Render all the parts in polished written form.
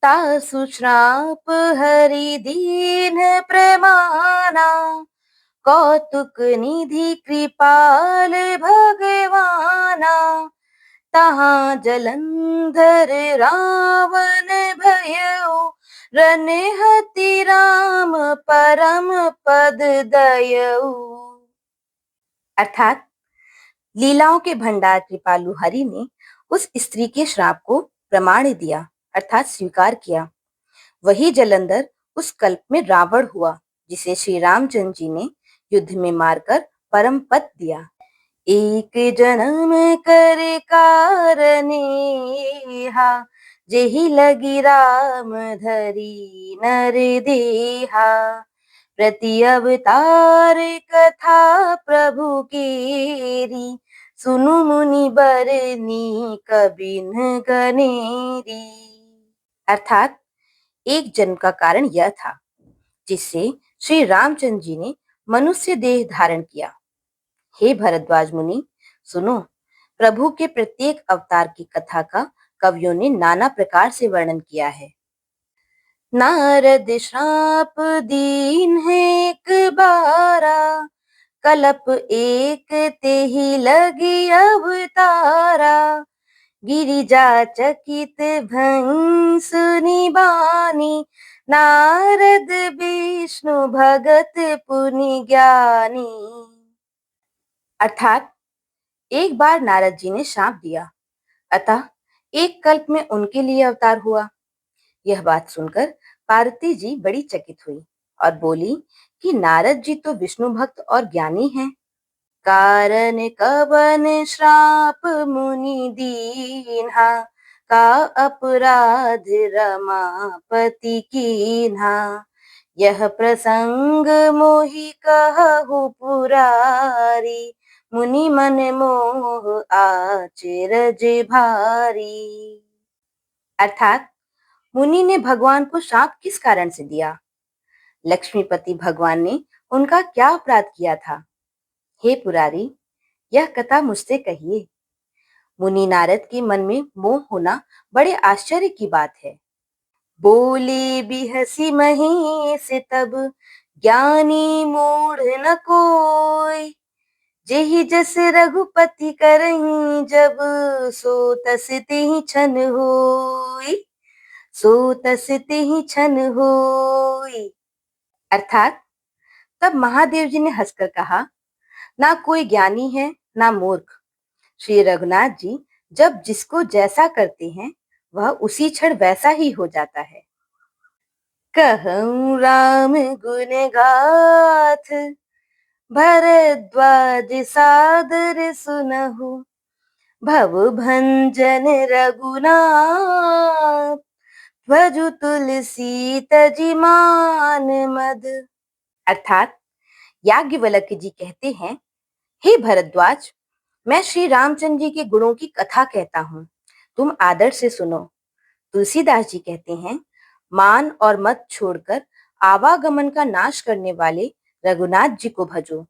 तासु श्राप हरि दीन प्रमाना, कौतुक निधि कृपाल भगवाना। तहाँ जलंधर रावण भयउ, रनहति राम परम पद दयऊ। अर्थात लीलाओं के भंडार कृपालु हरि ने उस स्त्री के श्राप को प्रमाण दिया, अर्थात स्वीकार किया। वही जलंधर उस कल्प में रावण हुआ, जिसे श्री रामचंद्र जी ने युद्ध में मारकर परम पद दिया। एक जन्म कर कारनेहा, जेहि लगी राम धरी नर देहा। प्रति अवतार कथा प्रभु केरी, सुनु मुनि बरनी कबिन गनेरी। अर्थात एक जन्म का कारण यह था जिससे श्री रामचंद्र जी ने मनुष्य देह धारण किया। हे भरद्वाज मुनि, सुनो, प्रभु के प्रत्येक अवतार की कथा का कवियों ने नाना प्रकार से वर्णन किया है। नारद श्राप दीन है एक बारा, कलप एक तेहि लगी अवतारा। गिरिजा चकित भई सुनि बानी, नारद विष्णु भगत पुनि ज्ञानी। अर्थात एक बार नारद जी ने शाप दिया, अतः एक कल्प में उनके लिए अवतार हुआ। यह बात सुनकर पार्वती जी बड़ी चकित हुई और बोली कि नारद जी तो विष्णु भक्त और ज्ञानी हैं। कारण कवन श्राप मुनि दीन्हा, का अपराध रमापति कीन्हा। यह प्रसंग मोहि कहु पुरारी, मुनि मन मोह आचरज भारी। अर्थात मुनि ने भगवान को शाप किस कारण से दिया? लक्ष्मीपति भगवान ने उनका क्या अपराध किया था? हे पुरारी, यह कथा मुझसे कहिए। मुनि नारद के मन में मोह होना बड़े आश्चर्य की बात है। बोले बिहसी महेश तब, ज्ञानी मूढ़ न कोई। जेहि जस रघुपति करहीं जब, सो तस तेहि छन होई। सो तस तेहि छन होई। अर्थात तब महादेव जी ने हंसकर कहा, ना कोई ज्ञानी है ना मूर्ख। श्री रघुनाथ जी जब जिसको जैसा करते हैं वह उसी क्षण वैसा ही हो जाता है। कहूँ राम गुण गाथ, भरद्वाज सादर सुनहु। भव भंजन रघुनाथ, भजु तुलसी तजि मान मद। अर्थात याज्ञवल्क्य जी कहते हैं, हे भरद्वाज, मैं श्री रामचंद्र जी के गुणों की कथा कहता हूँ, तुम आदर से सुनो। तुलसीदास जी कहते हैं, मान और मत छोड़कर आवागमन का नाश करने वाले रघुनाथ जी को भजो।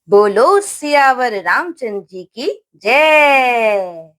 बोलो सियावर रामचंद्र जी की जय।